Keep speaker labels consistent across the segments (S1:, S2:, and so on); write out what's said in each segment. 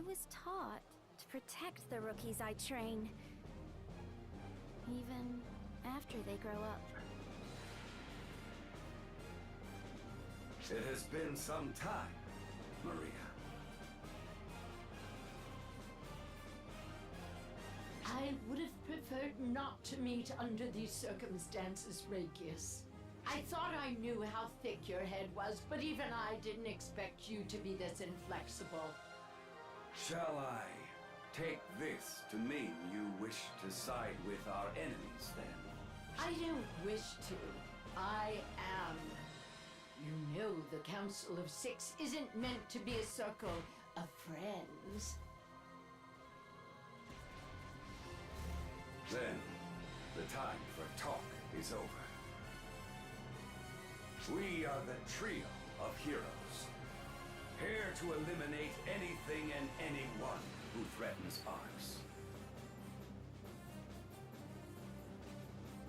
S1: I was taught to protect the rookies I train, even after they grow up.
S2: It has been some time, Maria.
S3: I would have preferred not to meet under these circumstances, Rakius. I thought I knew how thick your head was, but even I didn't expect you to be this inflexible.
S2: Shall I take this to mean you wish to side with our enemies, then?
S3: I don't wish to. I am. You know the Council of Six isn't meant to be a circle of friends.
S2: Then, the time for talk is over. We are the trio of heroes, here to eliminate anything and anyone who threatens ours.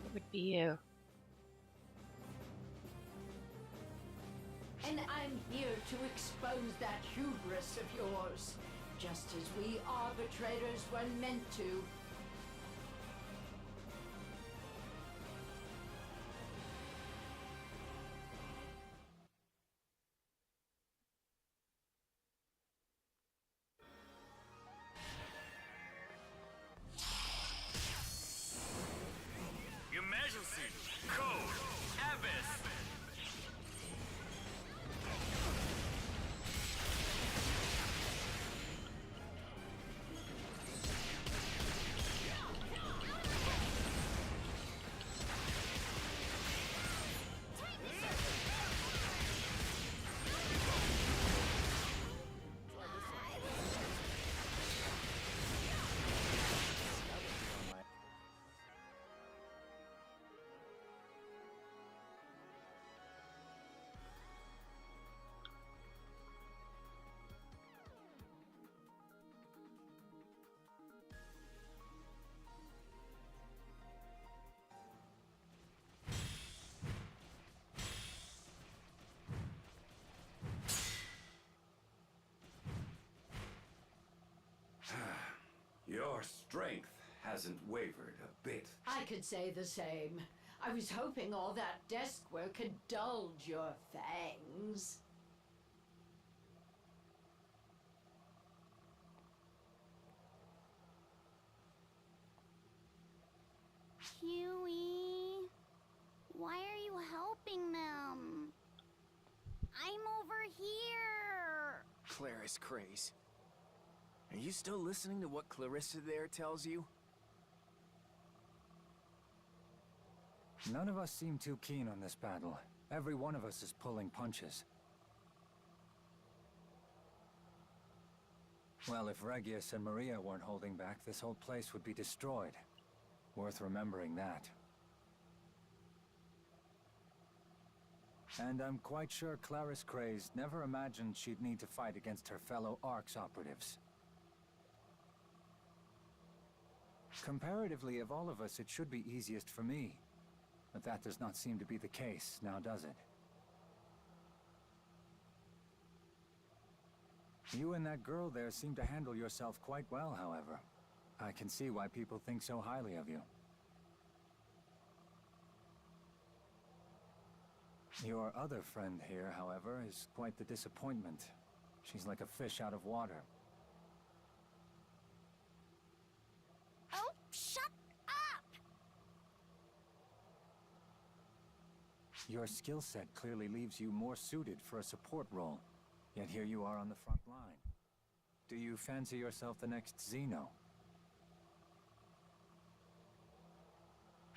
S4: It would be you.
S3: And I'm here to expose that hubris of yours, just as we arbitrators were meant to.
S5: Emergency! Code! Abyss!
S2: Your strength hasn't wavered a bit.
S3: I could say the same. I was hoping all that desk work had dulled your fangs.
S1: Huey, why are you helping them? I'm over here.
S6: Claris Craze. Are you still listening to what Clarissa there tells you?
S7: None of us seem too keen on this battle. Every one of us is pulling punches. Well, if Regius and Maria weren't holding back, this whole place would be destroyed. Worth remembering that. And I'm quite sure Claris Craze never imagined she'd need to fight against her fellow ARCS operatives. Comparatively, of all of us, it should be easiest for me. But that does not seem to be the case, now does it? You and that girl there seem to handle yourself quite well, however. I can see why people think so highly of you. Your other friend here, however, is quite the disappointment. She's like a fish out of water.
S1: Oh, shut up!
S7: Your skill set clearly leaves you more suited for a support role. Yet here you are on the front line. Do you fancy yourself the next Xeno?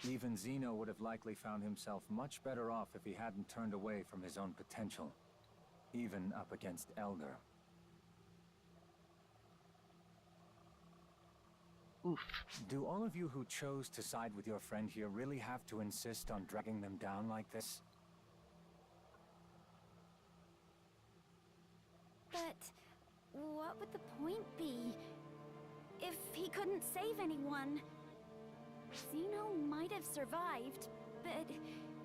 S7: Even Xeno would have likely found himself much better off if he hadn't turned away from his own potential. Even up against Elder.
S4: Oof.
S7: Do all of you who chose to side with your friend here really have to insist on dragging them down like this?
S1: But what would the point be? If he couldn't save anyone? Xeno might have survived, but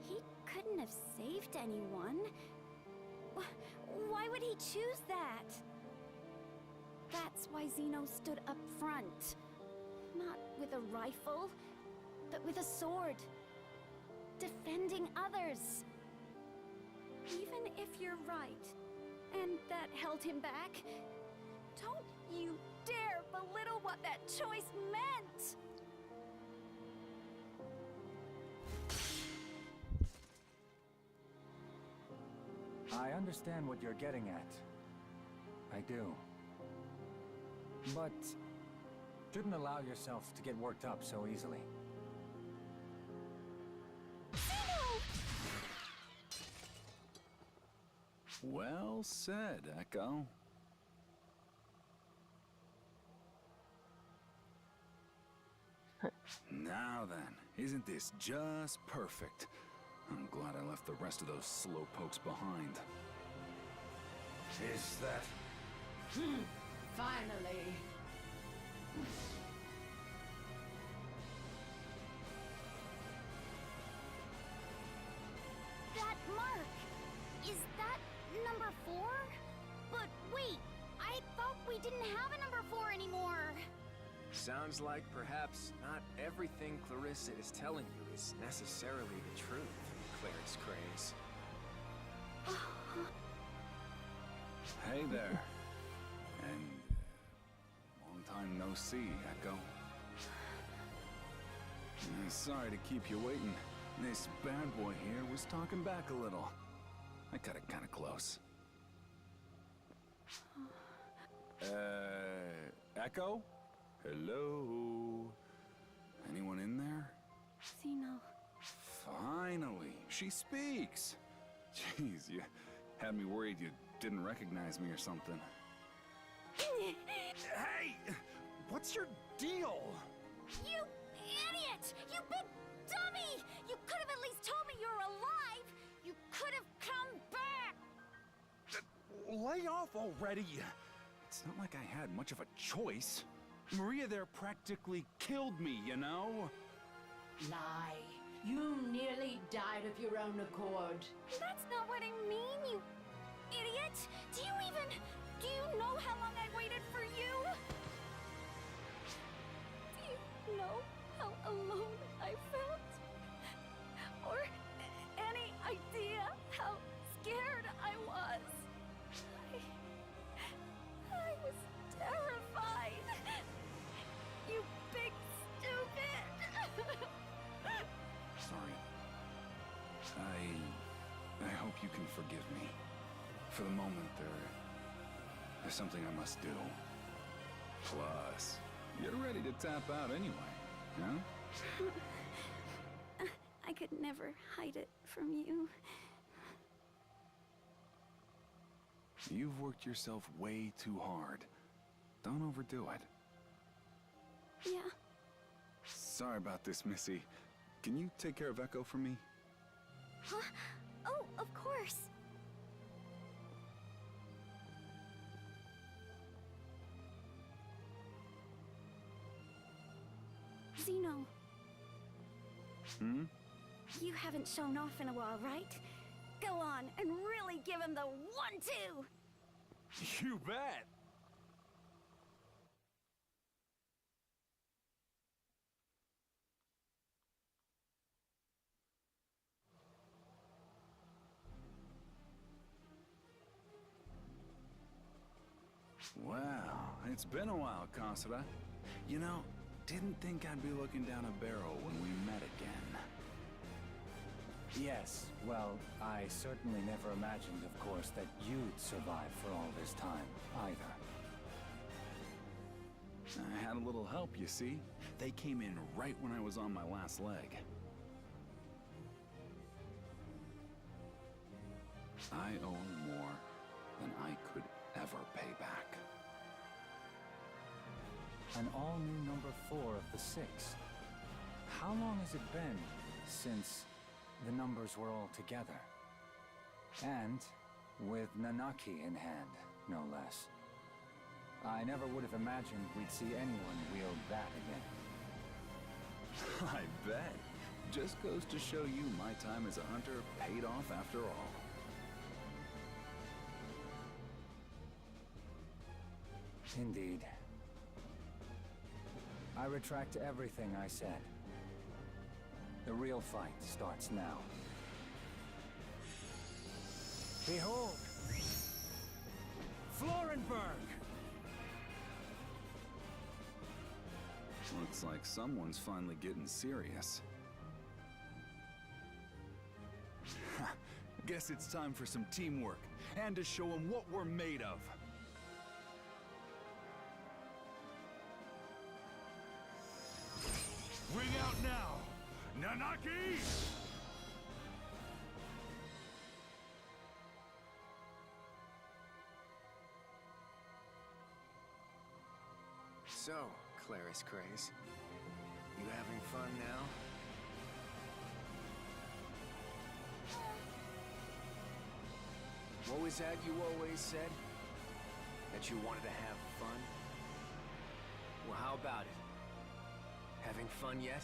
S1: he couldn't have saved anyone. Why would he choose that? That's why Zeno stood up front. Not with a rifle, but with a sword. Defending others. Even if you're right, and that held him back, don't you dare belittle what that choice meant!
S7: I understand what you're getting at. I do. But shouldn't allow yourself to get worked up so easily.
S4: Well said, Echo. Now then, isn't this just perfect? I'm glad I left the rest of those slowpokes behind.
S2: Is that...
S3: Finally.
S1: That mark! Is that number 4? But wait, I thought we didn't have a number 4 anymore.
S6: Sounds like perhaps not everything Clarissa is telling you is necessarily the truth, Clarence Craze.
S4: Hey there. And long time no see, Echo. Sorry to keep you waiting. This bad boy here was talking back a little. I cut it kind of close. Echo? Hello? Anyone in there?
S1: Zeno.
S4: Finally, she speaks. Jeez, you had me worried you didn't recognize me or something. Hey! What's your deal?
S1: You idiot! You big dummy! You could have at least told me you were alive! You could have come back!
S4: Lay off already! It's not like I had much of a choice. Maria there practically killed me, you know?
S3: Lie. You nearly died of your own accord.
S1: That's not what I mean, you idiot! Do you know how long I waited for you? Do you know how alone I felt? Or any idea how scared I was? I was terrified. You big stupid.
S4: Sorry. I hope you can forgive me. For the moment, there's something I must do. Plus, you're ready to tap out anyway, huh?
S1: I could never hide it from you.
S4: You've worked yourself way too hard. Don't overdo it.
S1: Yeah.
S4: Sorry about this, Missy. Can you take care of Echo for me?
S1: Huh? Oh, of course. Zeno.
S4: Hmm?
S1: You haven't shown off in a while, right? Go on and really give him the 1-2!
S4: You bet! Well, it's been a while, Kasura. You know, didn't think I'd be looking down a barrel when we met again.
S7: Yes, well, I certainly never imagined, of course, that you'd survive for all this time, either.
S4: I had a little help, you see. They came in right when I was on my last leg. I owe more than I could ever pay back.
S7: An all-new number 4 of the 6. How long has it been since the numbers were all together? And with Nanaki in hand, no less. I never would have imagined we'd see anyone wield that again.
S4: I bet. Just goes to show you my time as a hunter paid off after all.
S7: Indeed. I retract everything I said. The real fight starts now. Behold! Florenberg!
S4: Looks like someone's finally getting serious. Guess it's time for some teamwork, and to show them what we're made of. Ring out now! Nanaki!
S6: So, Claris Craze, you having fun now? What was that you always said? That you wanted to have fun? Well, how about it? Having fun yet?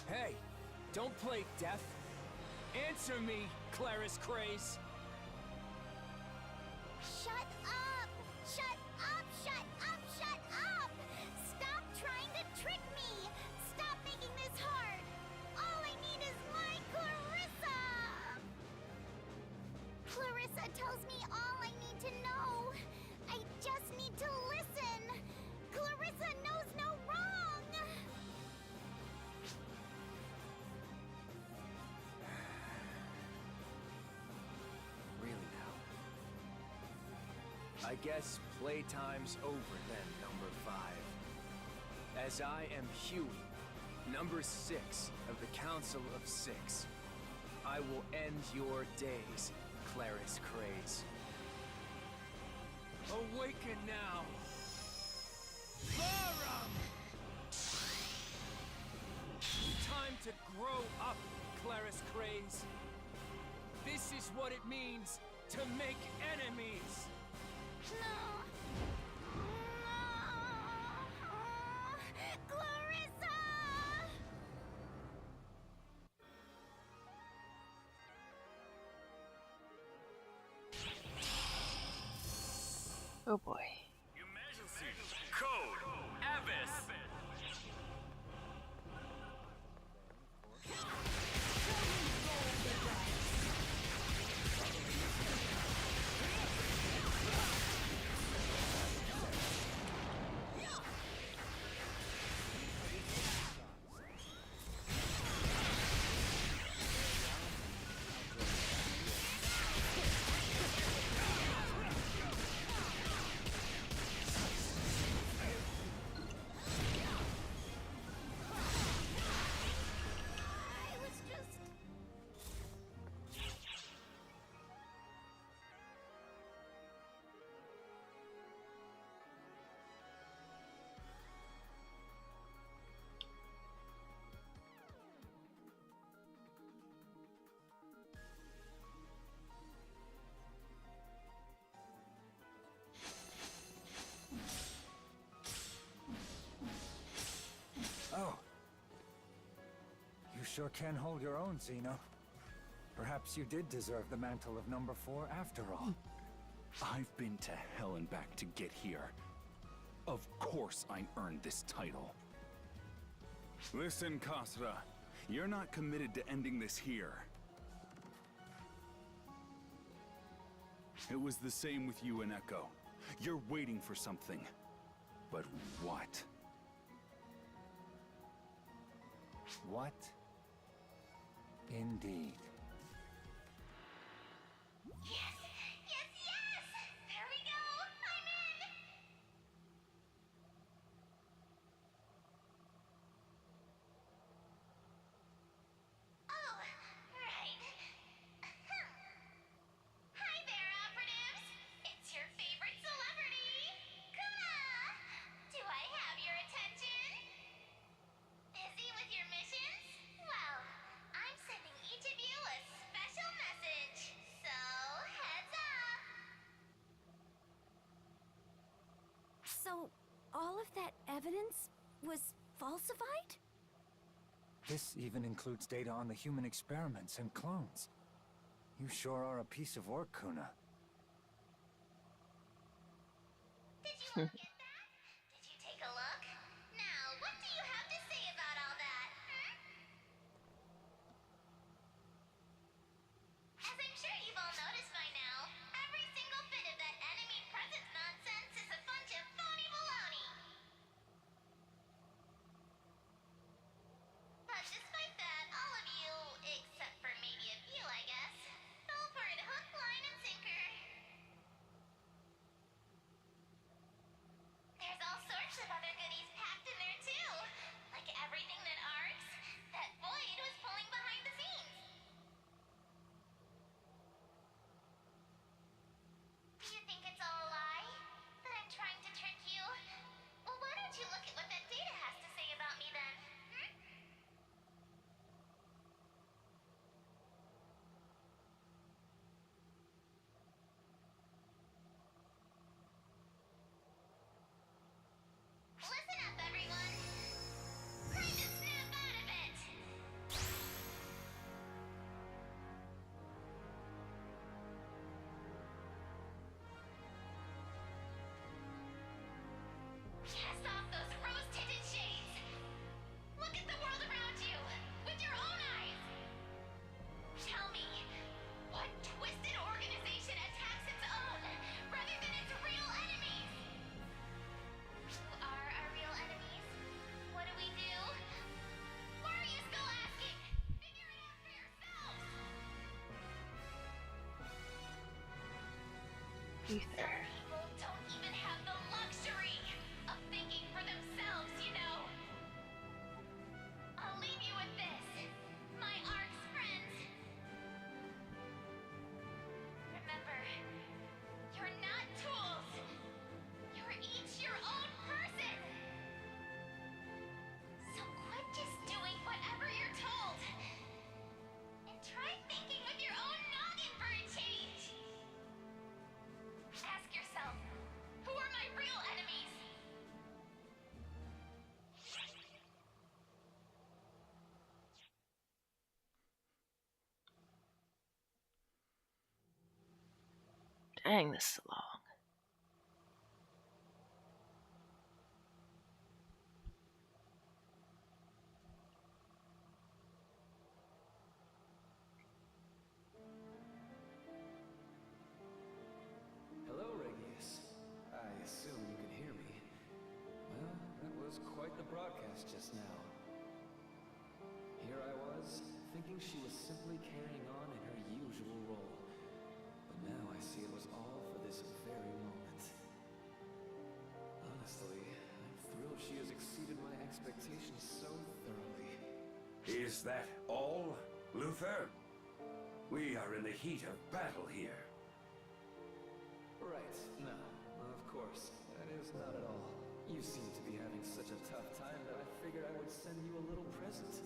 S6: Hey, don't play deaf. Answer me, Claris Craze.
S1: Shut up! Shut up! Shut up! Shut up! Stop trying to trick me! Stop making this hard! All I need is my Clarissa! Clarissa tells me all I need to know. I just need to listen. Clarissa knows no wrong!
S6: Really now? I guess playtime's over then, number 5. As I am Huey, number 6 of the Council of 6, I will end your days, Claris Craze. Awaken now! Varum! Time to grow up, Claris Craze. This is what it means to make enemies.
S1: No. Clarissa!
S8: Oh boy.
S5: Emergency. Code. Abyss.
S1: I was just...
S7: Oh. You sure can hold your own, Xeno. Perhaps you did deserve the mantle of number 4 after all.
S4: I've been to hell and back to get here. Of course I earned this title. Listen, Kasra. You're not committed to ending this here. It was the same with you and Echo. You're waiting for something. But what?
S7: What? Indeed.
S1: Yes! Yes, yes! There we go! I'm in! Oh, right. Hi there, operatives! It's your favorite celebrity, Kuna! Do I have your attention? Busy with your missions? Well, I'm sending each of you a special message. So, heads up! So, all of that evidence was falsified?
S7: This even includes data on the human experiments and clones. You sure are a piece of work, Kuna.
S9: Did you all get that? Did you take a look? Now, what do you have to say about all that? As I'm sure you've all noticed by now, every single bit of that enemy presence nonsense is a bunch of phony baloney. But despite that, all of you, except for maybe a few, I guess, fell for it hook, line, and sinker. There's all sorts of other goodies packed in there too, like everything that Arx, that Void was pulling behind the scenes. Do you think it's all a lie? That I'm trying to trick you? Well, why don't you look at what that data has to say about me then? Listen up, everyone. Time to snap out of it. Cast off those rose-tinted shades. Look at the world around you with your own eyes. Tell me, what twisted organization attacks its own rather than its real enemies? Who are our real enemies? What do we do? Why are you still asking? Figure it out for yourselves!
S8: Ether.
S9: People don't even have the luxury of thinking for themselves, you know. I'll leave you with this, my Arx friends. Remember, you're not tools. You're each your own person. So quit just doing whatever you're told. And try thinking with your own noggin for a change. Ask yourself, who are my real enemies?
S8: Dang, this is long.
S6: Hello, Regius. I assume you can hear me. Well, that was quite the broadcast just now. Here I was, thinking she was simply carrying on in her usual role. But now I see it was all for this very moment. Honestly, I'm thrilled she has exceeded my expectations so thoroughly.
S2: Is that all, Luther? We are in the heat of battle here.
S6: Right, no, of course, that is not at all. You seem to be having such a tough time that I figured I would send you a little present.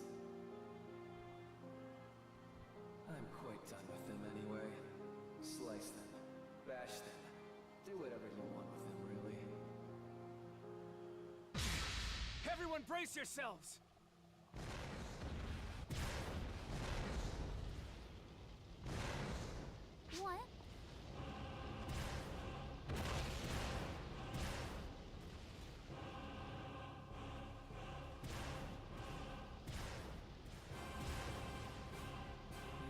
S6: I'm quite done with them anyway. Slice them, bash them, do whatever you want with them, really.
S5: Everyone brace yourselves!
S1: What?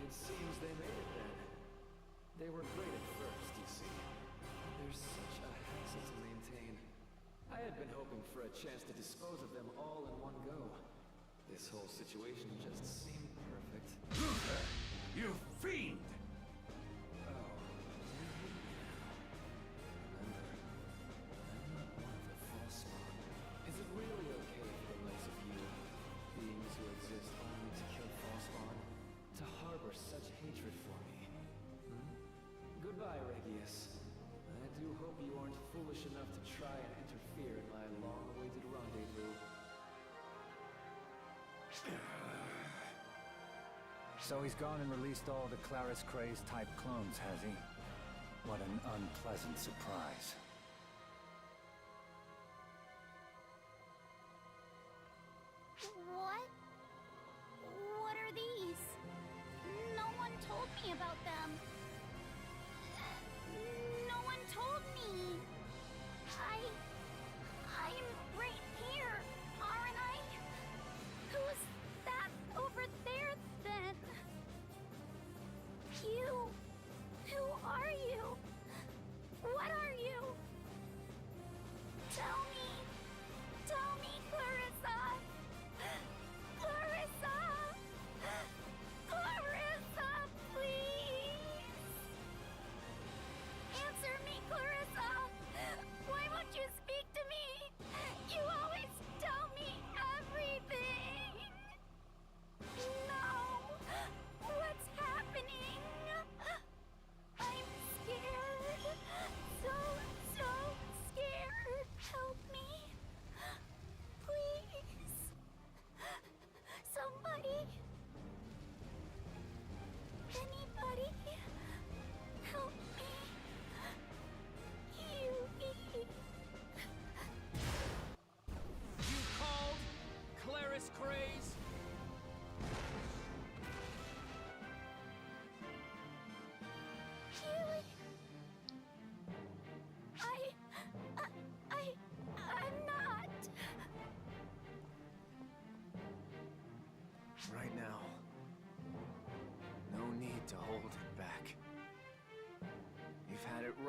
S6: It seems they made it then. They were great at first, you see. They're such a hassle to maintain. I had been hoping for a chance to dispose of them all in one go. This whole situation just seemed perfect.
S2: Luther, you fiend!
S6: Oh. Remember, I'm not one of the false spawn. Is it really okay for the likes of you, beings who exist only to kill false spawn, to harbor such hatred for me? Goodbye, Regius. I do hope you aren't foolish enough to try and interfere in my long-awaited rendezvous.
S7: So he's gone and released all the Claris Craze type clones, has he? What an unpleasant surprise.
S1: What? What are these? No one told me about them.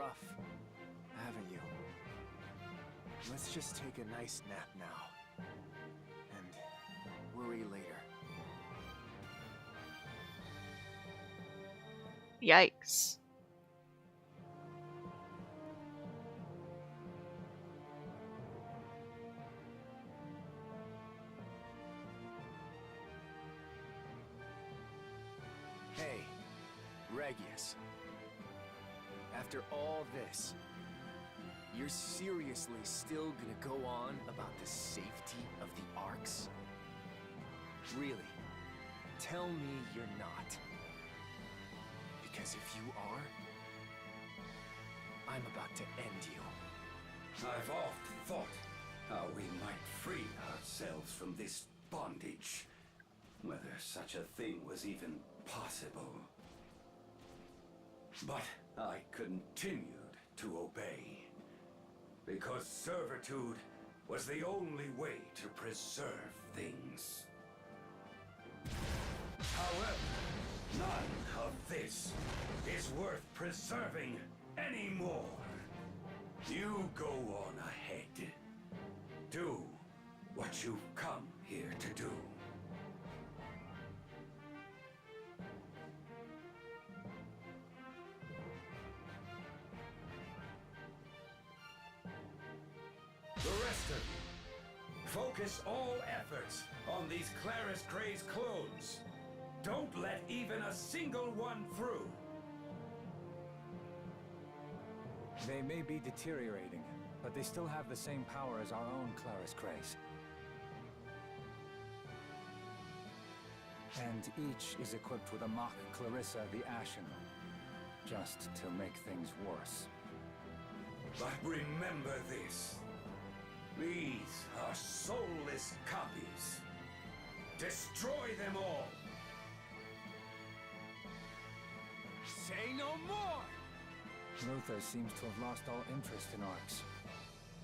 S6: tough, haven't you? Let's just take a nice nap now. And worry later.
S8: Yikes.
S6: Hey, Regius. After all this, you're seriously still gonna go on about the safety of the Arks? Really? Tell me you're not. Because if you are, I'm about to end you.
S2: I've often thought how we might free ourselves from this bondage. Whether such a thing was even possible. But I continued to obey. Because servitude was the only way to preserve things. However, none of this is worth preserving anymore. You go on ahead. Do what you've come here to do. The rest of you, focus all efforts on these Claris Gray's clones. Don't let even a single one through.
S7: They may be deteriorating, but they still have the same power as our own Claris Grays. And each is equipped with a mock Clarissa the Ashen, just to make things worse.
S2: But remember this. These are soulless copies. Destroy them all!
S5: Say no more!
S7: Luther seems to have lost all interest in Arks.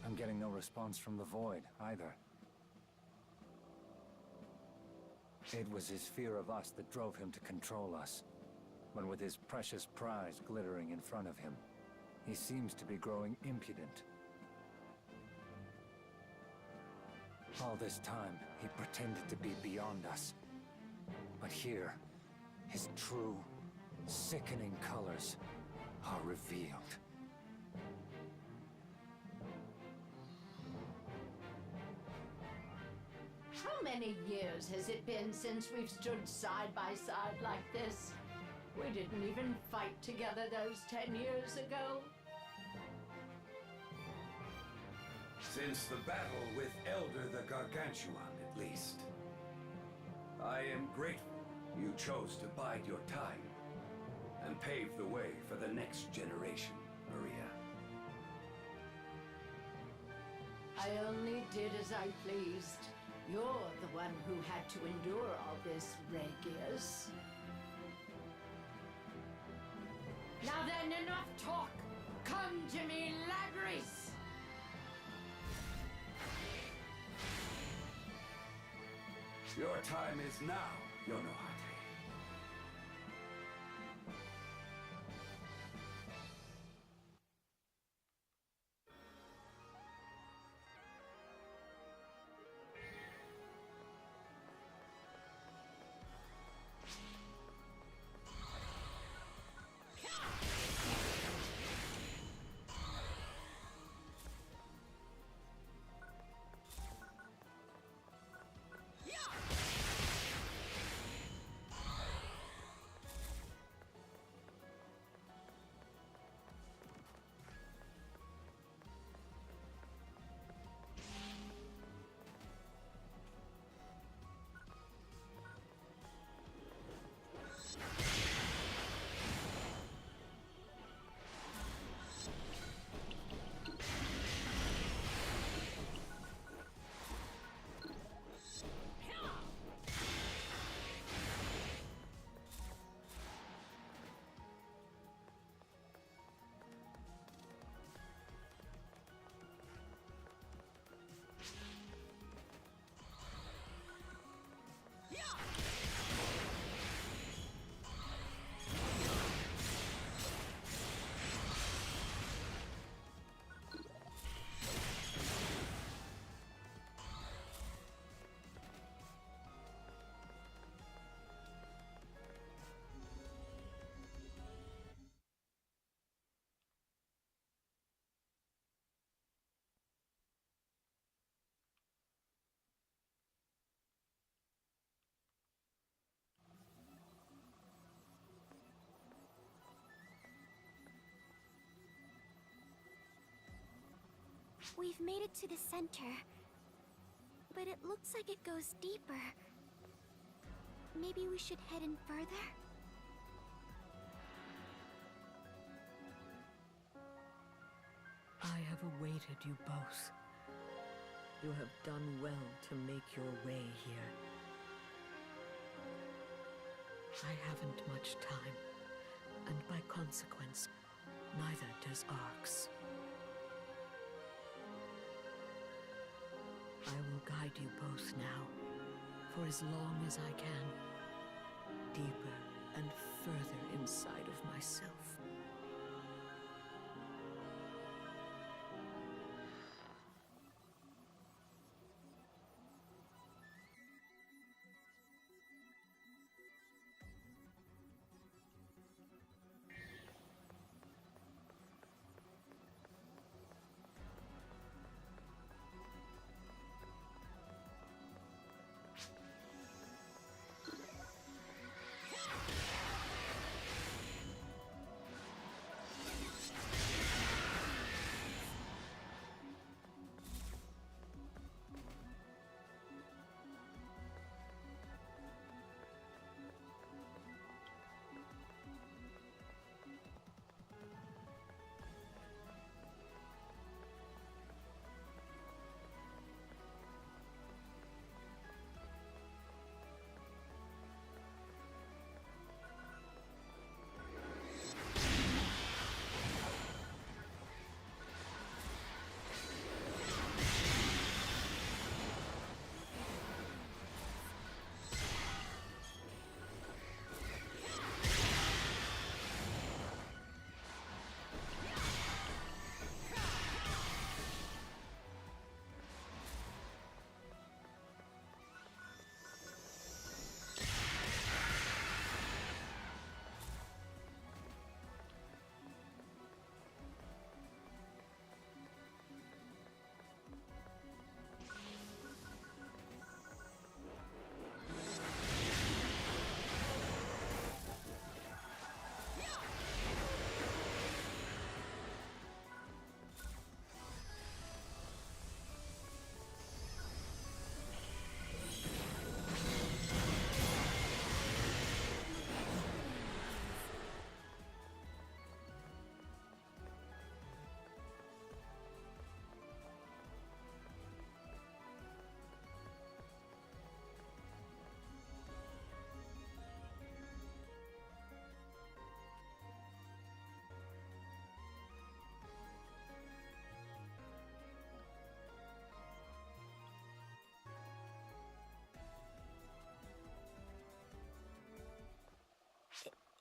S7: I'm getting no response from the Void, either. It was his fear of us that drove him to control us. But with his precious prize glittering in front of him, he seems to be growing impudent. All this time, he pretended to be beyond us. But here, his true, sickening colors are revealed.
S3: How many years has it been since we've stood side by side like this? We didn't even fight together those 10 years ago.
S2: Since the battle with Elder the Gargantuan, at least. I am grateful you chose to bide your time and pave the way for the next generation, Maria.
S3: I only did as I pleased. You're the one who had to endure all this, Regius. Now then, enough talk! Come to me, Lagris!
S2: Your time is now, Yonohate.
S1: We've made it to the center, but it looks like it goes deeper. Maybe we should head in further?
S10: I have awaited you both. You have done well to make your way here. I haven't much time, and by consequence, neither does Arx. I will guide you both now, for as long as I can, deeper and further inside of myself.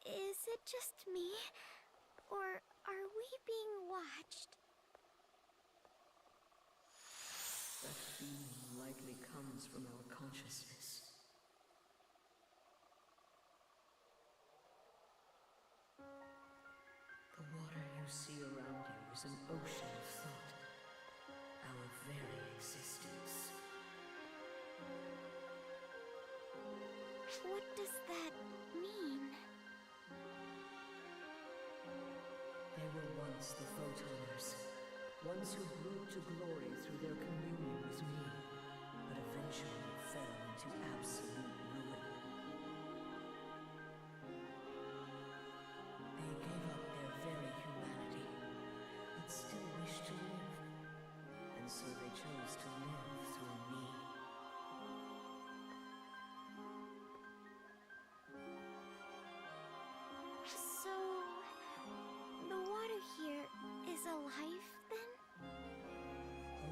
S1: Is it just me? Or are we being watched?
S10: That feeling likely comes from our consciousness. The water you see around you is an ocean of thought. Our very existence.
S1: What does that mean?
S10: They were once the Photoners, ones who grew to glory through their communion with me, but eventually fell into absolute ruin. They gave up their very humanity, but still wished to live, and so they chose to live through me.
S1: So, the water here is alive, then?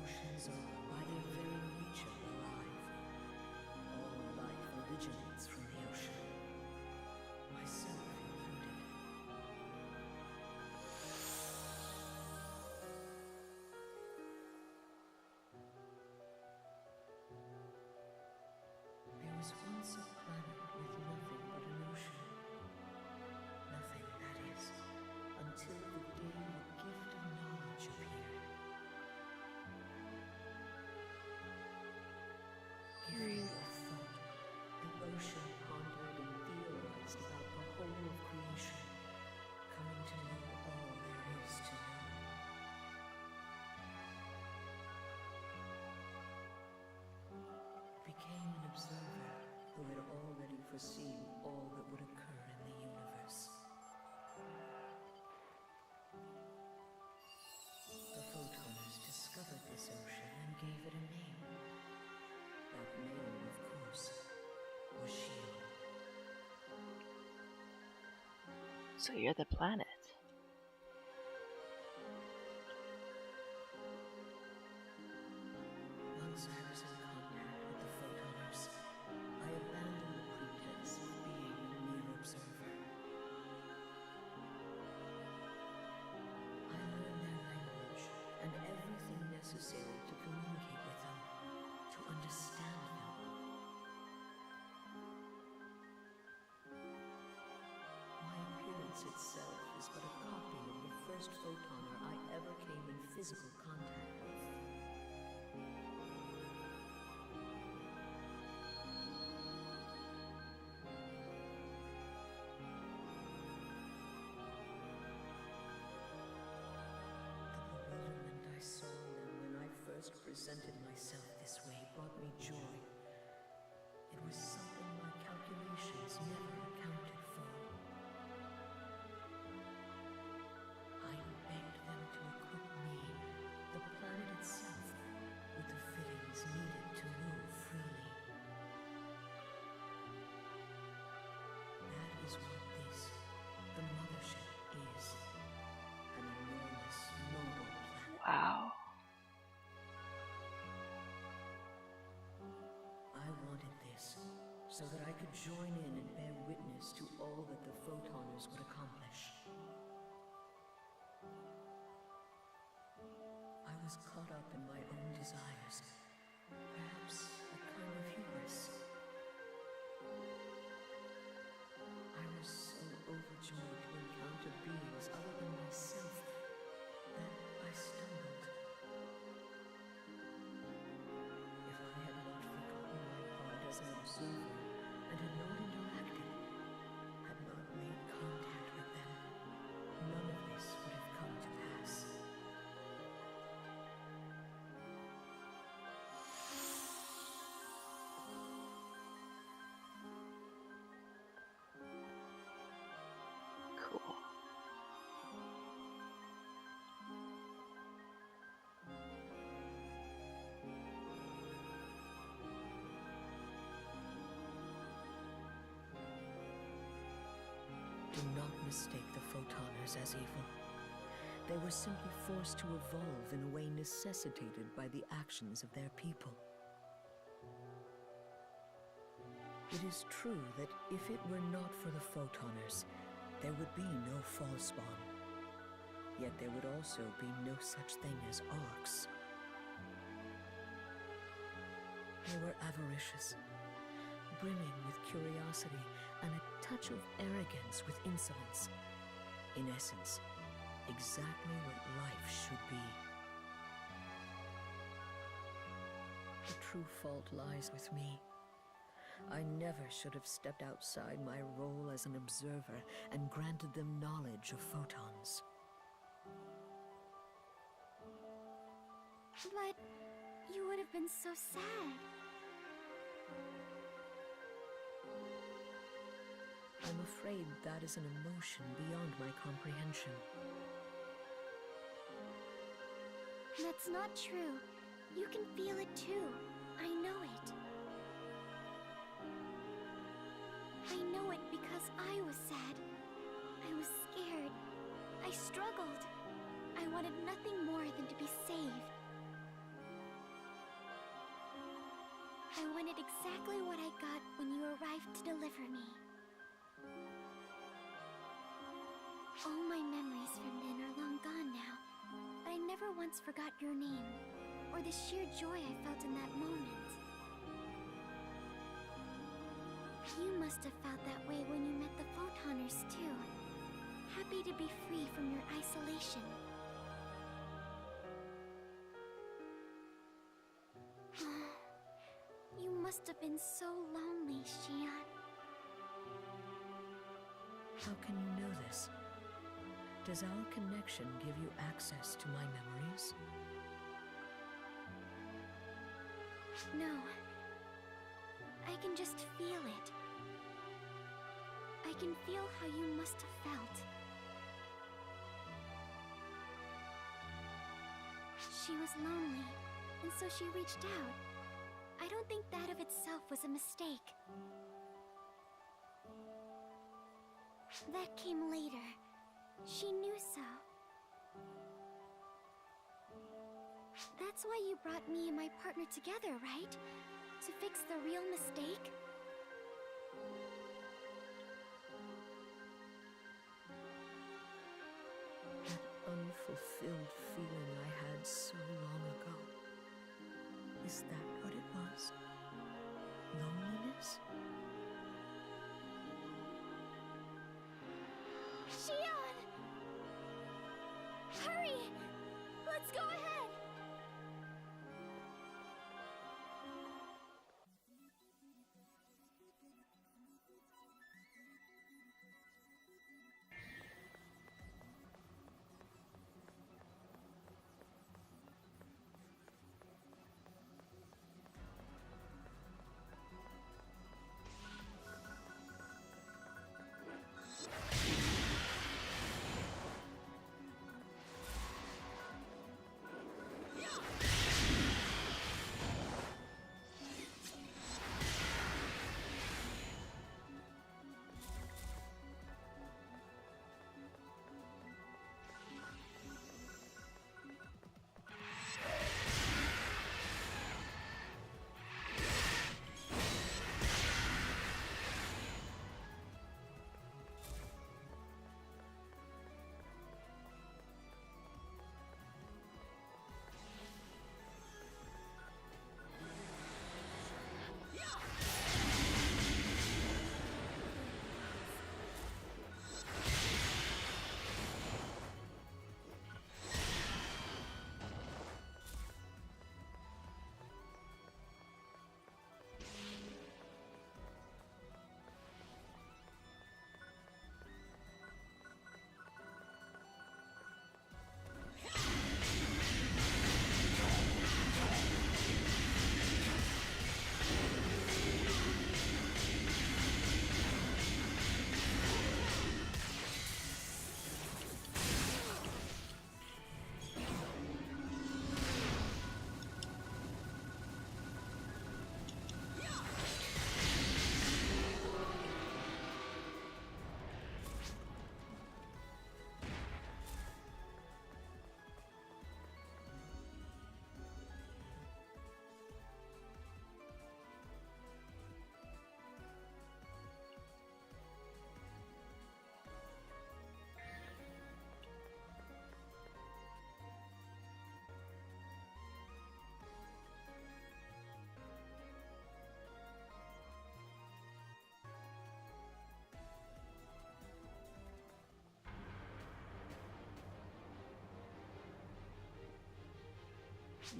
S10: Oceans are, by their very nature, alive. All life originates from the ocean, myself included. There was once a planet with nothing but an ocean. Nothing, that is, until the day the gift of knowledge appeared. observer who had already foreseen all that would occur in the universe. The Photoners discovered this ocean and gave it a name. That name, of course, was Shield.
S8: So you're the planet.
S10: Once I was in contact with the Photoners, I abandoned the pretense of being a mere observer. I learned their language and everything necessary to communicate with them, to understand them. My appearance itself is but a copy of the first Photoner I ever came in physical contact with. The bewilderment I saw in them when I first presented myself this way brought me joy. It was something my calculations never accounted for. I begged them to equip me, the planet itself, with the fittings needed to move freely. That is what this, the mothership, is. An enormous mobile planet.
S8: Wow.
S10: I wanted this, so that I could join in and bear witness to all that the Photoners would accomplish. I was caught up in my own desires, perhaps a kind of hubris. I was so overjoyed to encounter beings other than myself that I stumbled. If I had not forgotten my part as an observer and had not interacted, had not made contact with them, none of this would have come to pass.
S8: Cool.
S10: Do not mistake the Photoners as evil. They were simply forced to evolve in a way necessitated by the actions of their people. It is true that if it were not for the Photoners, there would be no fall spawn. Yet there would also be no such thing as arcs. They were avaricious, brimming with curiosity and a touch of arrogance with insolence. In essence, exactly what life should be. The true fault lies with me. I never should have stepped outside my role as an observer and granted them knowledge of photons.
S1: But you would have been so sad.
S10: I'm afraid that is an emotion beyond my comprehension.
S1: That's not true. You can feel it too. I know it. I know it because I was sad. I was scared. I struggled. I wanted nothing more than to be saved. I wanted exactly what I got when you arrived to deliver me. All my memories from then are long gone now, but I never once forgot your name, or the sheer joy I felt in that moment. You must have felt that way when you met the Photoners too, happy to be free from your isolation. You must have been so lonely, Xian.
S10: How can you know this? Does our connection give you access to my memories?
S1: No. I I can just feel it. I can feel how you must have felt. She was lonely, and so she reached out. I don't think that of itself was a mistake. That came later. She knew so. That's why you brought me and my partner together, right? To fix the real mistake?
S10: That unfulfilled feeling I had so long ago. Is that what it was? Loneliness?
S1: Shion! Hurry! Let's go ahead!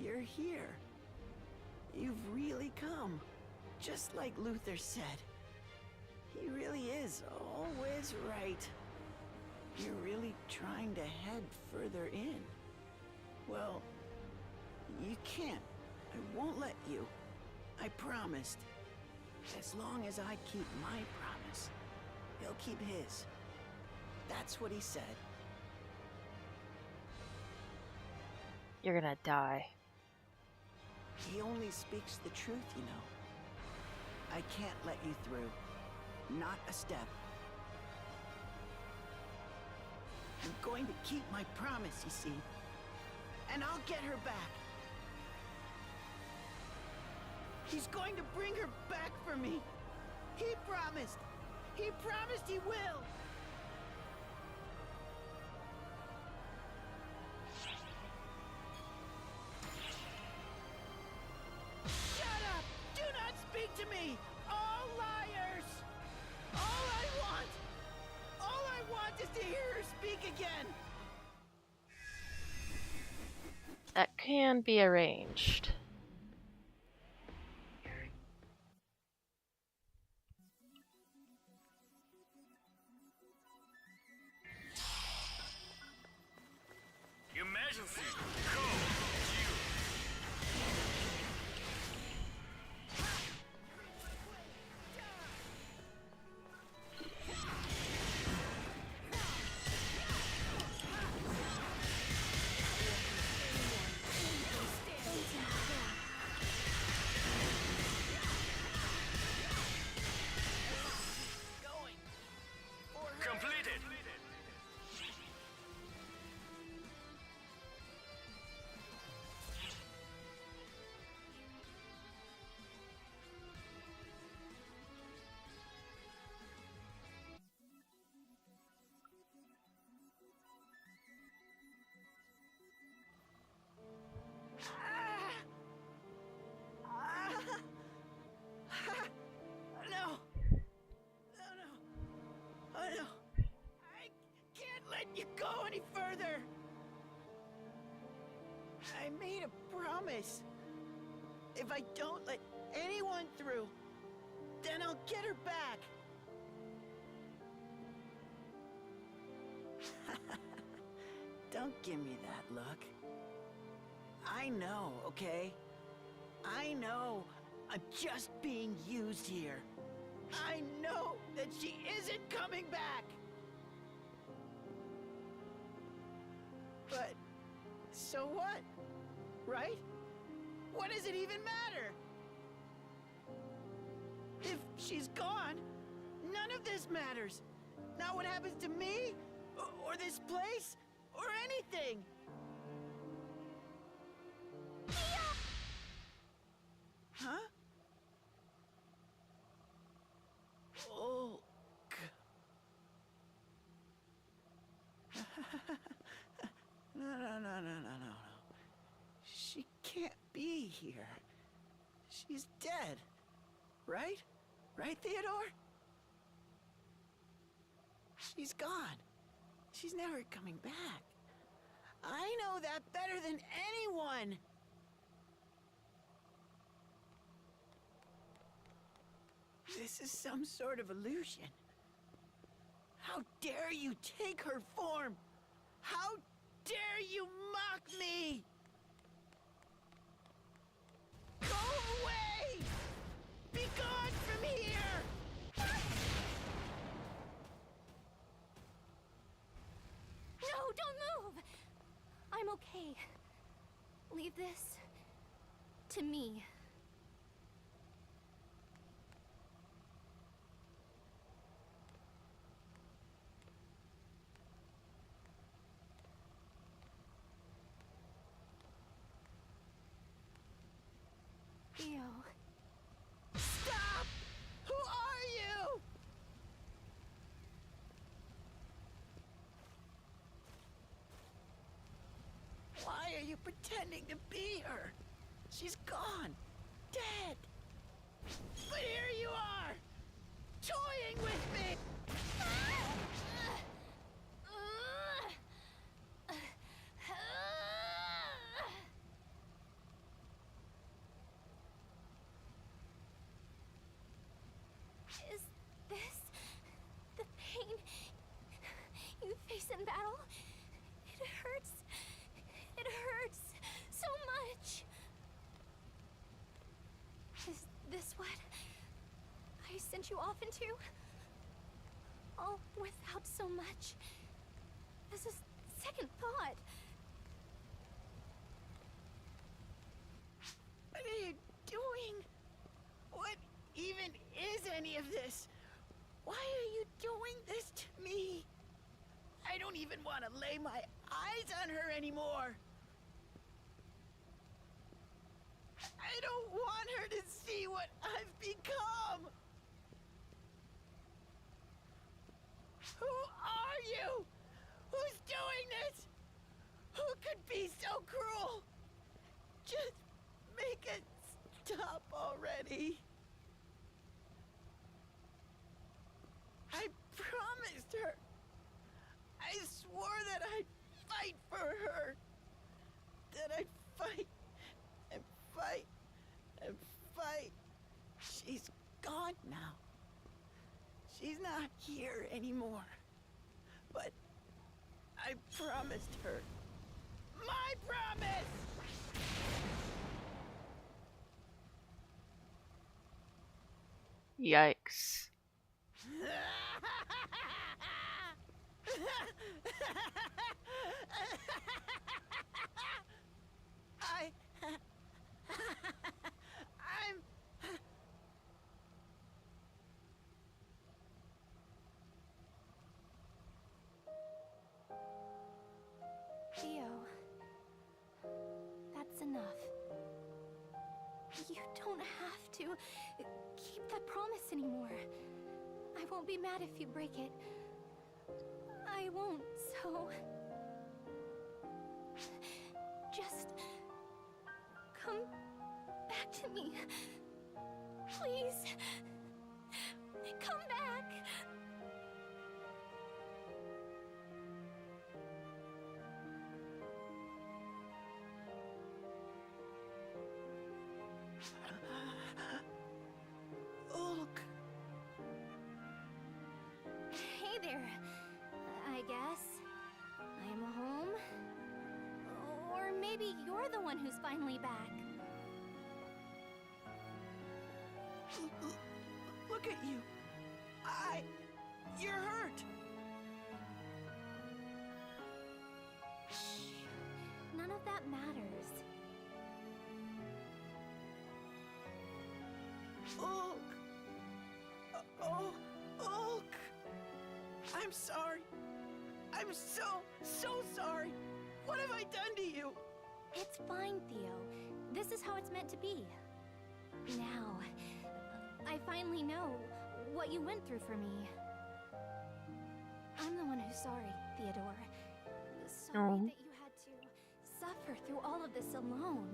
S11: You're here. You've really come. Just like Luther said. He really is always right. You're really trying to head further in. Well, you can't. I won't let you. I promised. As long as I keep my promise, he'll keep his. That's what he said.
S8: You're gonna die.
S11: He only speaks the truth, you know. I can't let you through. Not a step. I'm going to keep my promise, you see. And I'll get her back. He's going to bring her back for me. He promised. He promised he will. Shut up! Do not speak to me! All liars! All I want is to hear her speak again!
S8: That can be arranged.
S5: Emergency! Call you!
S11: any further. I made a promise. If I don't let anyone through, then I'll get her back. Don't give me that look. I know, okay? I know I'm just being used here. I know that she isn't coming back. But so what? Right? What does it even matter? If she's gone, none of this matters. Not what happens to me, or this place, or anything. Huh? Oh. No. She can't be here. She's dead. Right? Right, Theodore? She's gone. She's never coming back. I know that better than anyone. This is some sort of illusion. How dare you take her form? How dare you mock me? Go away! Be gone from here!
S1: No, don't move! I'm okay. Leave this to me. Theo.
S11: Stop! Who are you? Why are you pretending to be her? She's gone. Dead. But here you are! Toying with me!
S1: Is this the pain you face in battle? It hurts. It hurts so much. Is this what I sent you off into? All without so much as a second thought.
S11: What are you doing? What even is any of this? Why are you doing this to me? I don't even want to lay my eyes on her anymore. I don't want her to see what I've become. Who are you? Who's doing this? Who could be so cruel? Just make it stop already. I promised her. I swore that I'd fight for her. That I'd fight and fight and fight. She's gone now. She's not here anymore. But I promised her. My promise!
S8: Yikes.
S11: I'm...
S1: Theo, that's enough. You don't have to keep that promise anymore. I won't be mad if you break it. I won't, so... Just... come back to me. Please. Come back. there, I guess. I'm home. Or maybe you're the one who's finally back.
S11: Look at you. You're hurt.
S1: Shh. None of that matters.
S11: Ulk. Oh, Ulk. I'm sorry. I'm so sorry. What have I done to you?
S1: It's fine, Theo. This is how it's meant to be. Now, I finally know what you went through for me. I'm the one who's sorry, Theodore. Sorry that you had to suffer through all of this alone.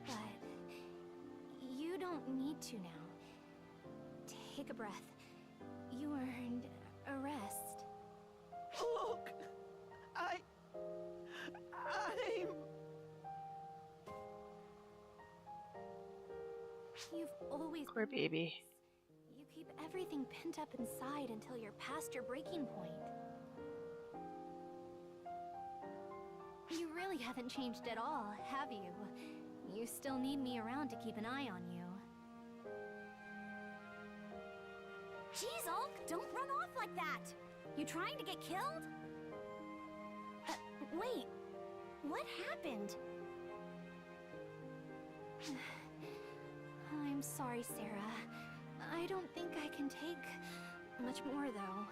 S1: But you don't need to now. Take a breath. You earned a rest.
S11: Look, I'm...
S1: You've always
S8: Poor
S1: been like
S8: baby.
S1: this. You keep everything pent up inside until you're past your breaking point. You really haven't changed at all, have you? You still need me around to keep an eye on you. Jeez, Ulk, don't run off like that! You trying to get killed? Wait, what happened? I'm sorry, Sarah. I don't think I can take much more, though.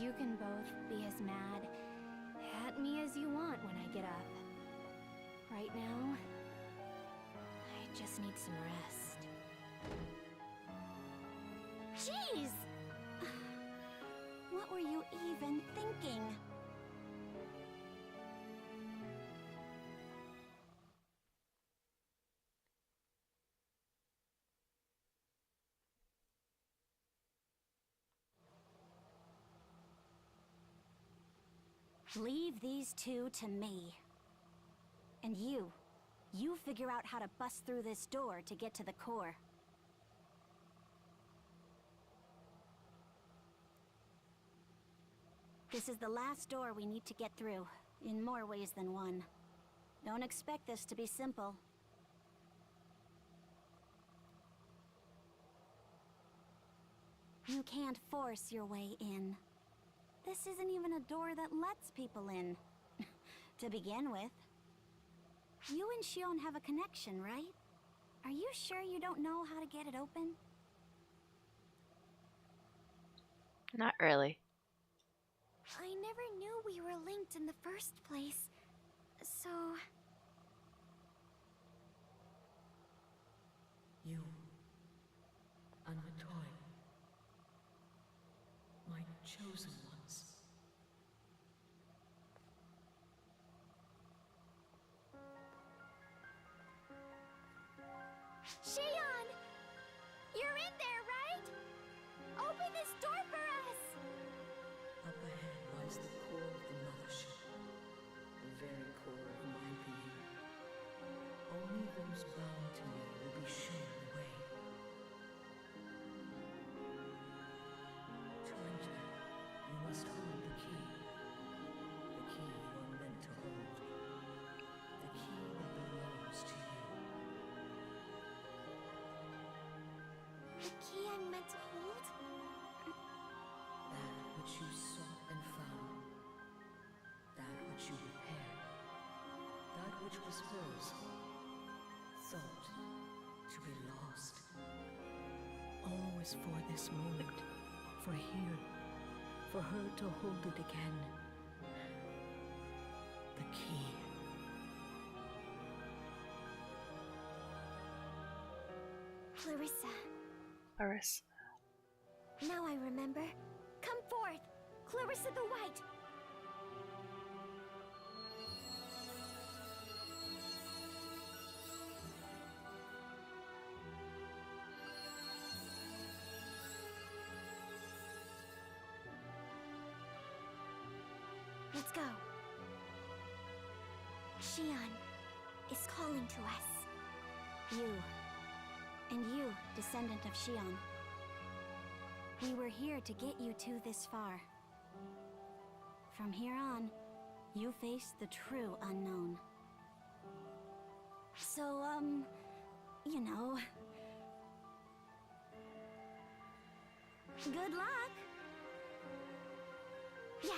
S1: You can both be as mad at me as you want when I get up. Right now, I just need some rest. Jeez! What were you even thinking? Leave these two to me. And you figure out how to bust through this door to get to the core. This is the last door we need to get through, in more ways than one. Don't expect this to be simple. You can't force your way in. This isn't even a door that lets people in, to begin with. You and Shion have a connection, right? Are you sure you don't know how to get it open?
S8: Not really.
S1: I never knew we were linked in the first place, so...
S10: You and Matoy, my chosen ones.
S1: Shion! You're in there, right? Open this door for us!
S10: Up ahead lies the core of the mothership, the very core of my being. Only those bound to me will be shown the way. To enter, you must hold the key. The key you are meant to hold. The key that belongs to you.
S1: The key I'm meant to hold?
S10: That which you sought and found. That which you repaired. That which was hers. Thought to be lost. Always for this moment. For here. For her to hold it again. The key.
S1: Clarissa.
S8: Iris.
S1: Now I remember. Come forth! Clarissa the White! Let's go. Shion is calling to us. You. And you, descendant of Shion. We were here to get you two this far. From here on, you face the true unknown. So, you know... good luck! Yeah.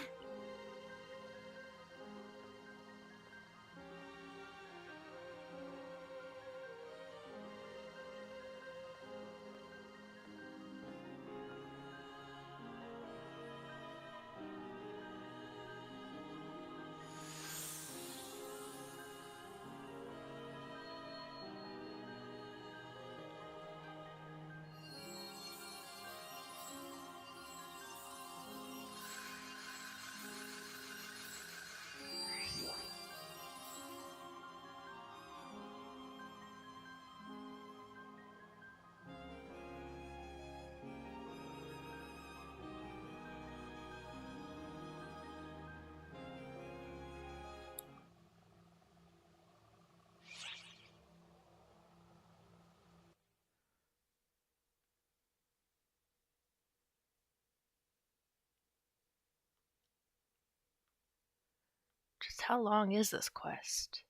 S8: Just how long is this quest?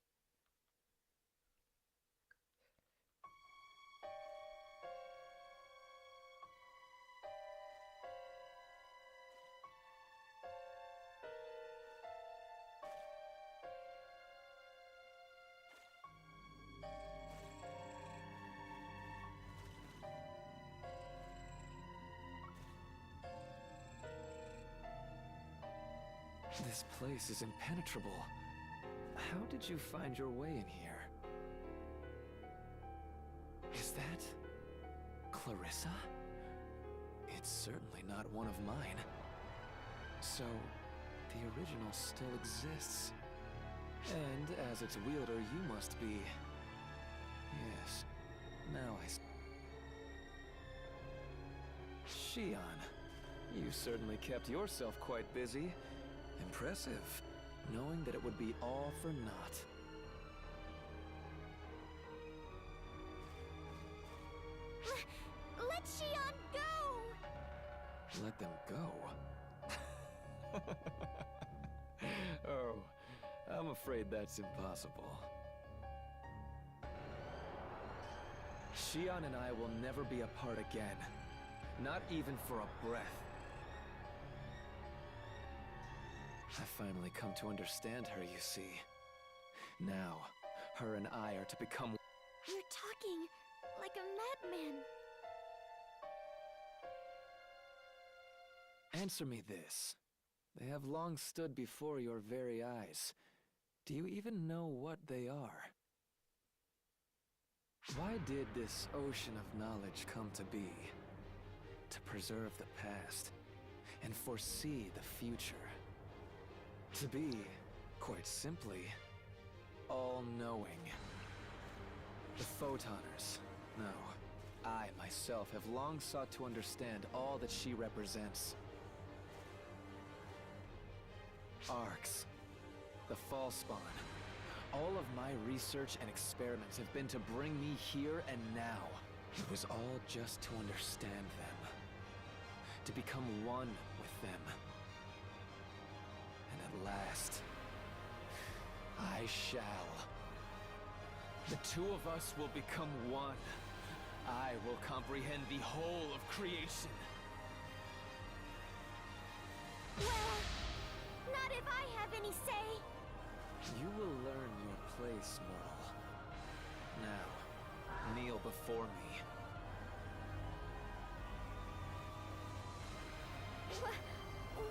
S6: This place is impenetrable. How did you find your way in here? Is that... Clarissa? It's certainly not one of mine. So, the original still exists. And as its wielder, you must be... Yes, now I... Shion, you certainly kept yourself quite busy. Impressive, knowing that it would be all for naught.
S1: Let Shion go!
S6: Let them go? Oh, I'm afraid that's impossible. Shion and I will never be apart again. Not even for a breath. I finally come to understand her, you see. Now, her and I are to become...
S1: You're talking like a madman.
S6: Answer me this. They have long stood before your very eyes. Do you even know what they are? Why did this ocean of knowledge come to be? To preserve the past and foresee the future. To be, quite simply, all-knowing. The Photoners. No, I myself have long sought to understand all that she represents. Arcs. The Fallspawn. All of my research and experiments have been to bring me here and now. It was all just to understand them. To become one with them. And at last, I shall. The two of us will become one. I will comprehend the whole of creation.
S1: Well, not if I have any say.
S6: You will learn your place, mortal. Now, kneel before me.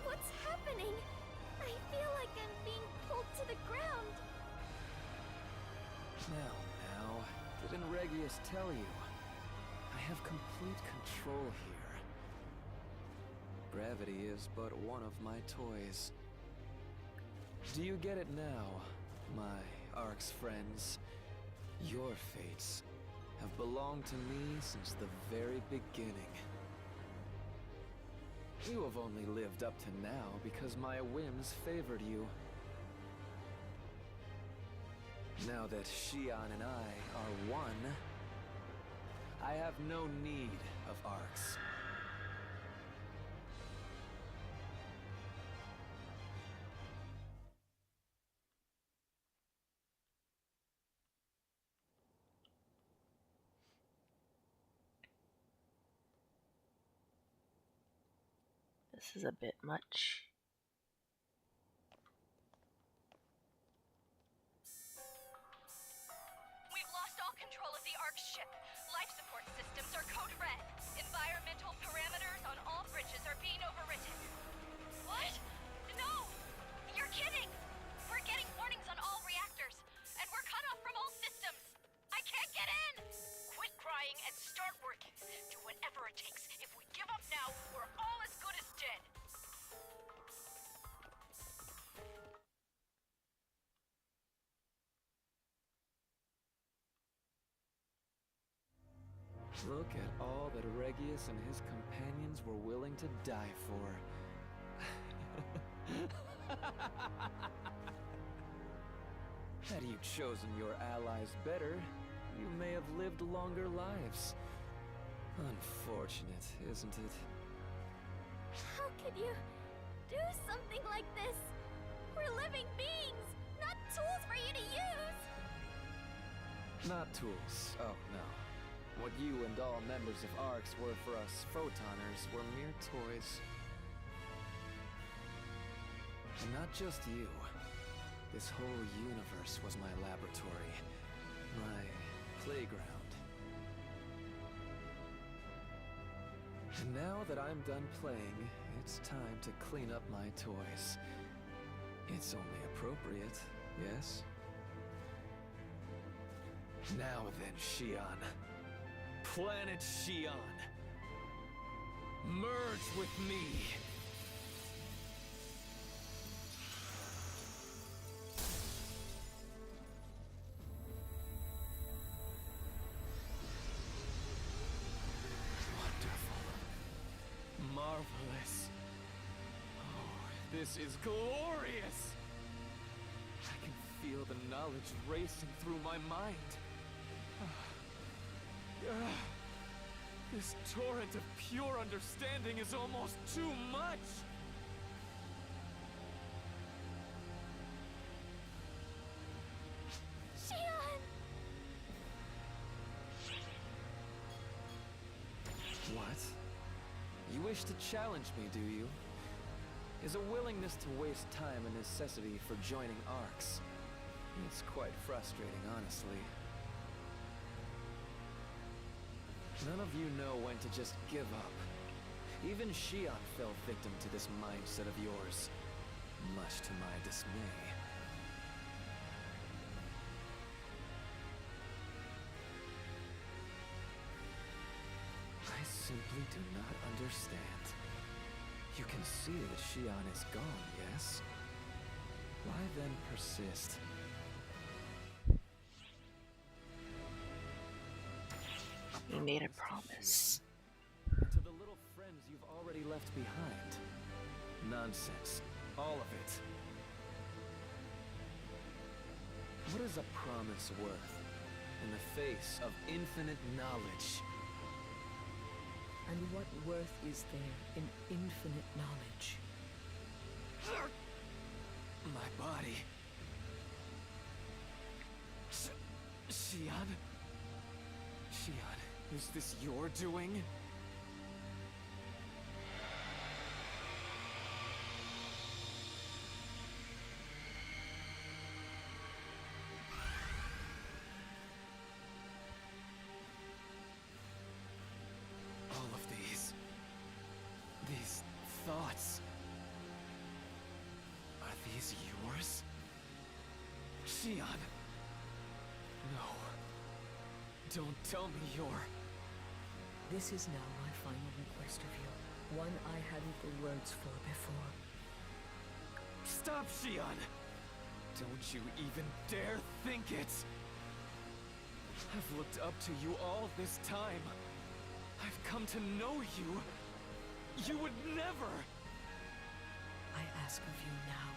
S1: What's happening? I feel like I'm being pulled to the ground.
S6: Now, didn't Regius tell you? I have complete control here. Gravity is but one of my toys. Do you get it now, my Ark's friends? Your fates have belonged to me since the very beginning. You have only lived up to now because my whims favored you. Now that Shion and I are one, I have no need of Arcs.
S8: This is a bit much.
S9: We've lost all control of the Ark ship. Life support systems are code red. Environmental parameters on all bridges are being overwritten. What? No! You're kidding! We're getting warnings on all reactors, and we're cut off from all systems. I can't get in! Quit crying and start working. Do whatever it takes. If we give up now, we're all as good as dead.
S6: Look at all that Regius and his companions were willing to die for. Had you chosen your allies better, you may have lived longer lives. Unfortunate, isn't it?
S1: How could you do something like this? We're living beings, not tools for you to use!
S6: Not tools, oh no. What you and all members of ARCS were for us Photoners were mere toys. And not just you. This whole universe was my laboratory. My playground. And now that I'm done playing, it's time to clean up my toys. It's only appropriate, yes? Now then, Xion. Planet Xion. Merge with me. Wonderful. Marvelous. Oh, this is glorious. I can feel the knowledge racing through my mind. This torrent of pure understanding is almost too much!
S1: Xion!
S6: What? You wish to challenge me, do you? Is a willingness to waste time a necessity for joining ARCS? It's quite frustrating, honestly. None of you know when to just give up. Even Xion fell victim to this mindset of yours, much to my dismay. I simply do not understand. You can see that Xion is gone, yes? Why then persist?
S8: You made a promise.
S6: And to the little friends you've already left behind. Nonsense. All of it. What is a promise worth in the face of infinite knowledge?
S10: And what worth is there in infinite knowledge?
S6: My body. Xion? Xion, is this your doing? All of these thoughts, are these yours? Xion! No. Don't tell me you're...
S10: This is now my final request of you. One I hadn't the words for before.
S6: Stop, Xion! Don't you even dare think it! I've looked up to you all this time. I've come to know you. You would never!
S10: I ask of you now.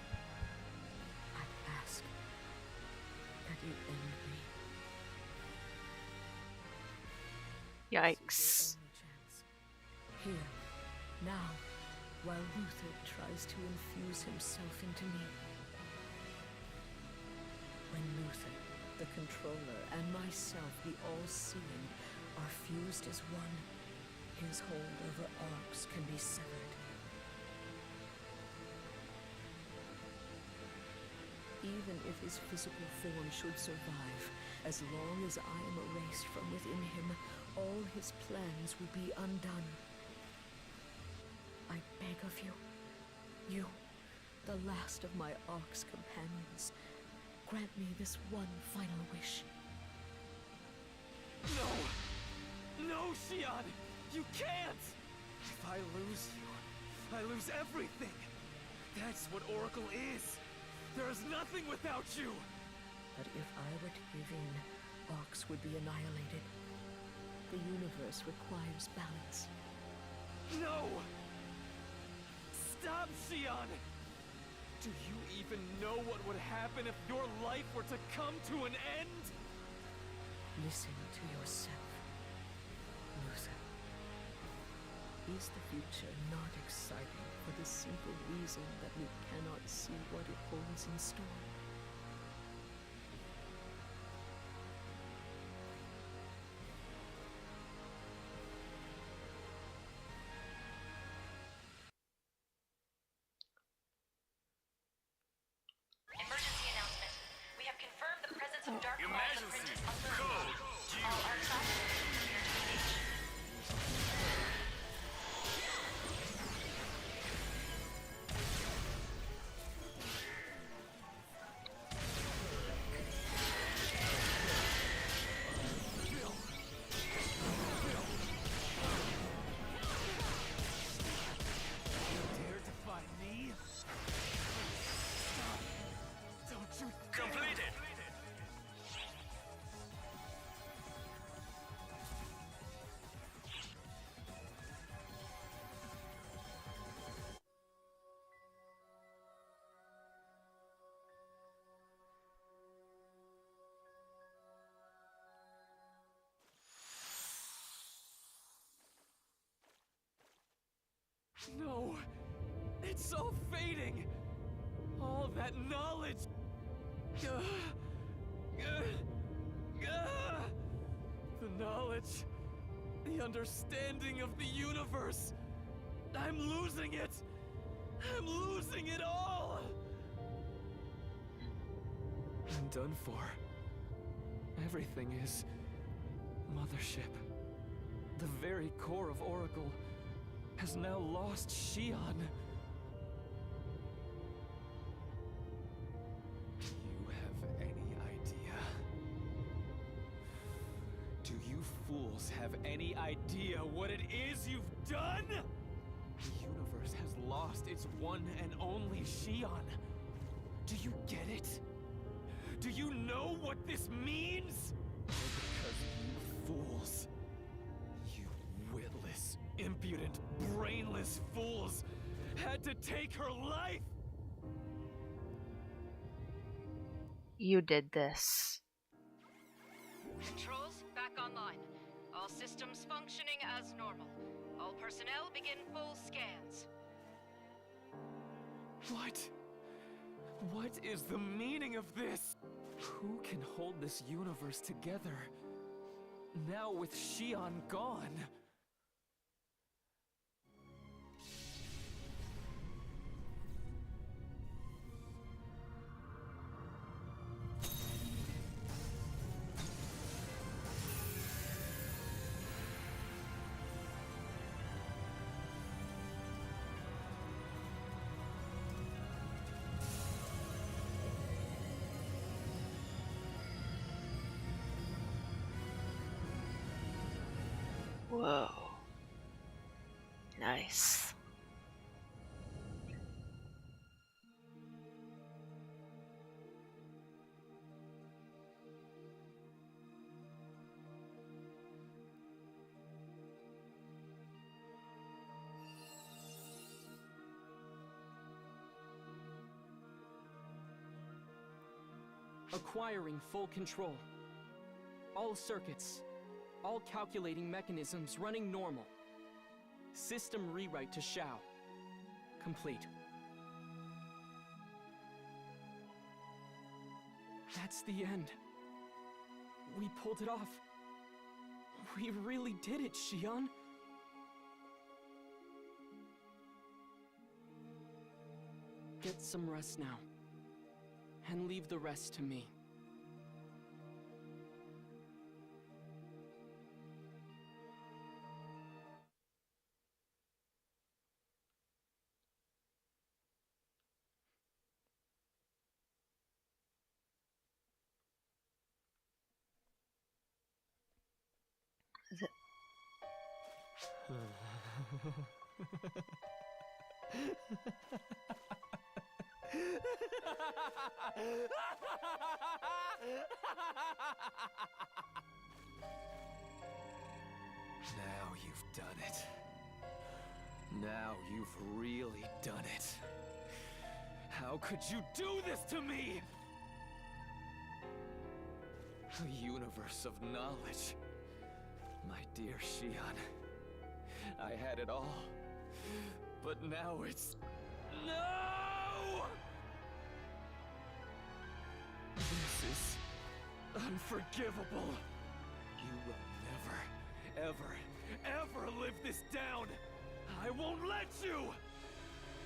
S10: I ask that you end me.
S8: Yikes.
S10: Only chance. Here, now, while Luther tries to infuse himself into me. When Luther, the controller, and myself, the all-seeing, are fused as one, his hold over ARCS can be severed. even if his physical form should survive, as long as I am erased from within him, all his plans will be undone. I beg of you, the last of my Ark's companions, grant me this one final wish.
S6: No! No, Xion! You can't! If I lose you, I lose everything! That's what Oracle is! There is nothing without you!
S10: But if I were to give in, Arks would be annihilated. The universe requires balance.
S6: No! Stop, Xion! Do you even know what would happen if your life were to come to an end?
S10: Listen to yourself, Luther. Is the future not exciting for the simple reason that we cannot see what it holds in store?
S9: Emergency announcement. We have confirmed the presence of dark clouds of fringes under the moon. All artifacts appear to be H.
S6: Dare to find me? Stop! Don't you completed! No! It's all fading! All that knowledge! The knowledge, the understanding of the universe! I'm losing it! I'm losing it all! I'm done for. Everything is Mothership. The very core of Oracle has now lost Xion. Do you have any idea? Do you fools have any idea what it is you've done? The universe has lost its one and only Xion. Do you get it? Do you know what this means? Because you fools, you witless, impudent, brainless fools had to take her life!
S8: You did this.
S12: Controls back online. All systems functioning as normal. All personnel begin full scans.
S6: What? What is the meaning of this? Who can hold this universe together? Now with Xion gone.
S8: Whoa. Nice.
S13: Acquiring full control. All circuits, all calculating mechanisms running normal. System rewrite to Shao. Complete. That's the end. We pulled it off. We really did it, Xion. Get some rest now. and leave the rest to me.
S6: Now you've done it. Now you've really done it. How could you do this to me? A universe of knowledge. My dear Shion, I had it all. But now it's... No! This is unforgivable. You will never, ever, ever live this down. I won't let you!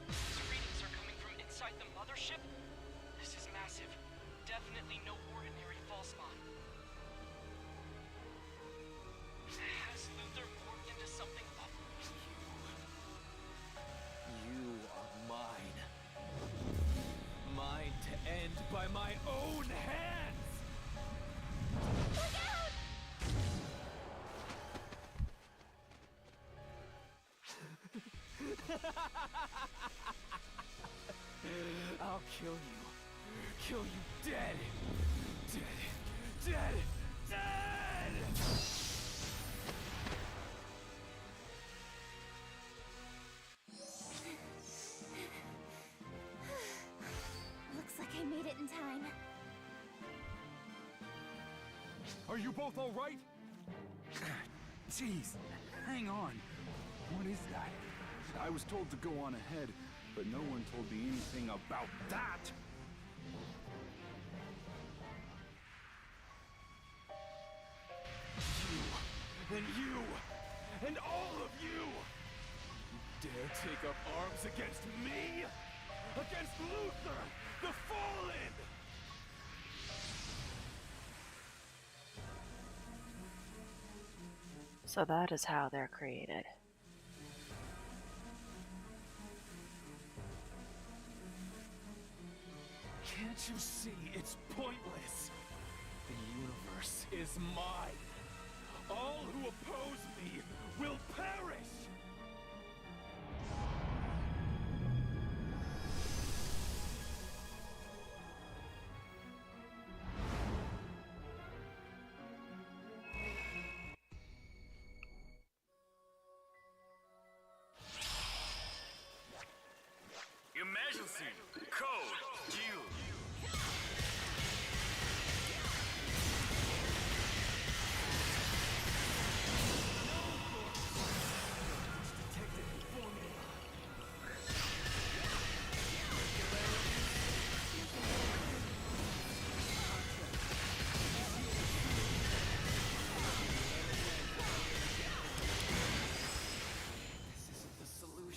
S13: These readings are coming from inside the mothership? This is massive. Definitely no ordinary false spawn. Has Luther morphed into something up?
S6: You are mine. Mine to end by my own hands!
S1: Look out!
S6: I'll kill you. Kill you dead. Dead. Dead. Dead!
S1: Looks like I made it in time.
S4: Are you both all right? Jeez, hang on. What is that? I was told to go on ahead, but no one told me anything about that!
S6: You, and you, and all of you! You dare take up arms against me? Against Luther, the Fallen!
S8: So that is how they're created.
S6: Can't you see it's pointless? The universe is mine. All who oppose me will perish!
S5: Emergency! Code due!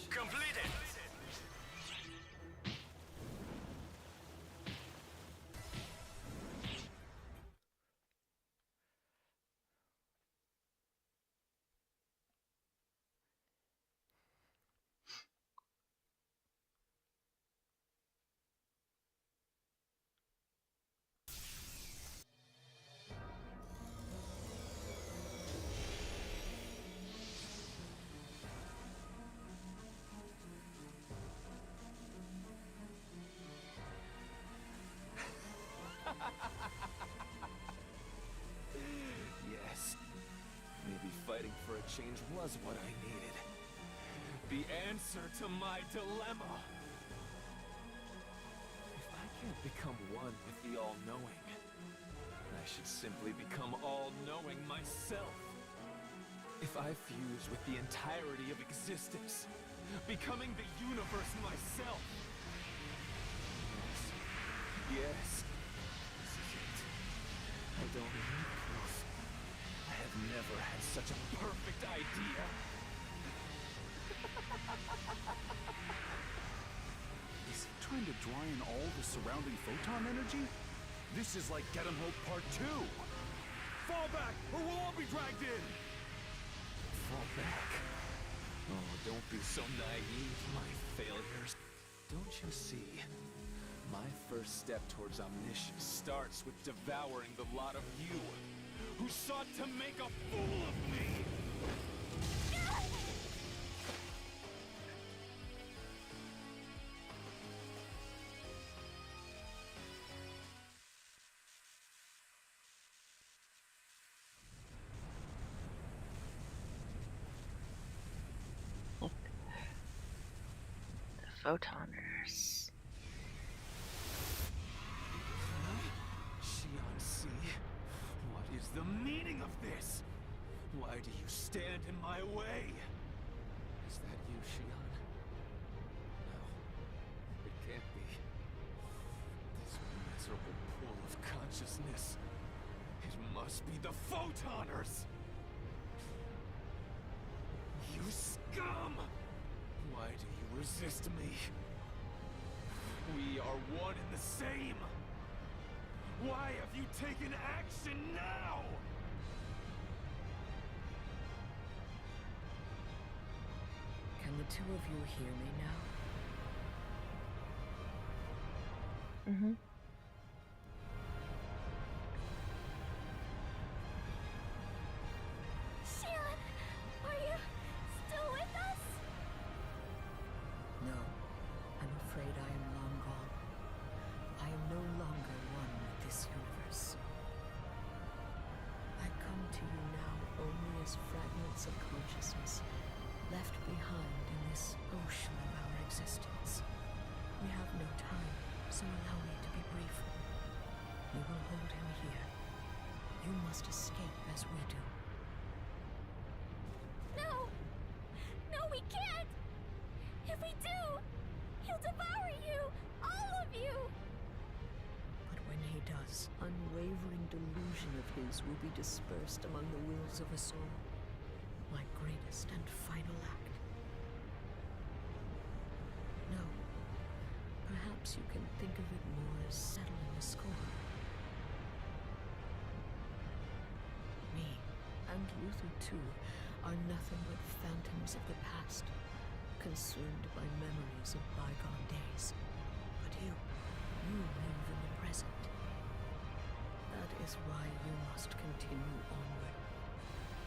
S5: Completed!
S6: Yes. Maybe fighting for a change was what I needed. The answer to my dilemma. If I can't become one with the All-Knowing, I should simply become all-knowing myself. If I fuse with the entirety of existence, becoming the universe myself. Yes. This is it. I don't need proof. I have never had such a perfect idea.
S4: Is he trying to drawing all the surrounding photon energy? This is like Get 'em Hope Part 2! Fall back, or we'll all be dragged in!
S6: Fall back? Oh, don't be so naive, my failures. Don't you see? My first step towards omniscience starts with devouring the lot of you, who sought to make a fool of me!
S8: Photoners.
S6: Shion C, what is the meaning of this? Why do you stand in my way? Is that you, Shion? No, it can't be. This miserable pool of consciousness. It must be the Photoners! You scum! Why do you resist me? We are one and the same! Why have you taken action now?
S10: Can the two of you hear me now?
S8: Mm-hmm.
S1: Shion, are you still with us?
S10: No, I'm afraid I am long gone. I am no longer one with this universe. I come to you now only as fragments of consciousness left behind in this ocean of our existence. We have no time, so allow me to be brief. We will hold him here. You must escape as we do.
S1: No! No, we can't! If we do, he'll devour you! All of you!
S10: But when he does, unwavering delusion of his will be dispersed among the wills of us all. My greatest and final act. No. Perhaps you can think of it more as settling a score. Me, and Luther too, are nothing but phantoms of the past, consumed by memories of bygone days. But you live in the present. That is why you must continue onward,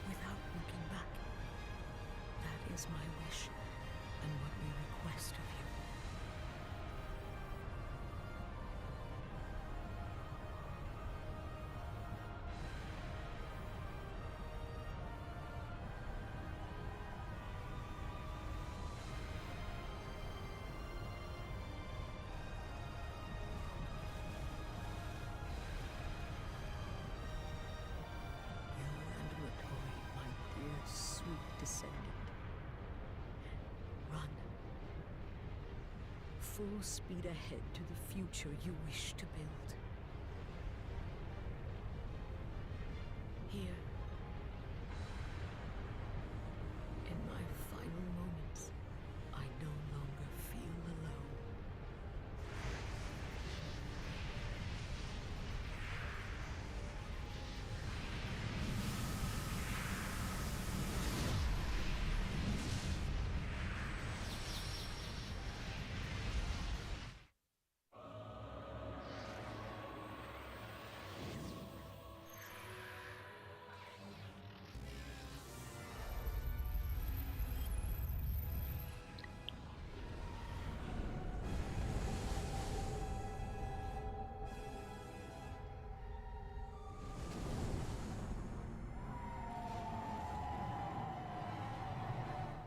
S10: without looking back. That is my wish, and what we request of you. Descendant. Run. Full speed ahead to the future you wish to build. Here, in my final moments, I no longer feel alone.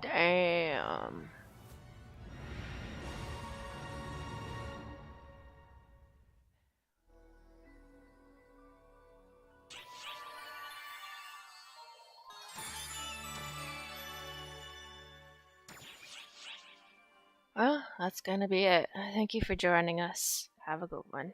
S8: Damn. Well, that's gonna be it. Thank you for joining us. Have a good one.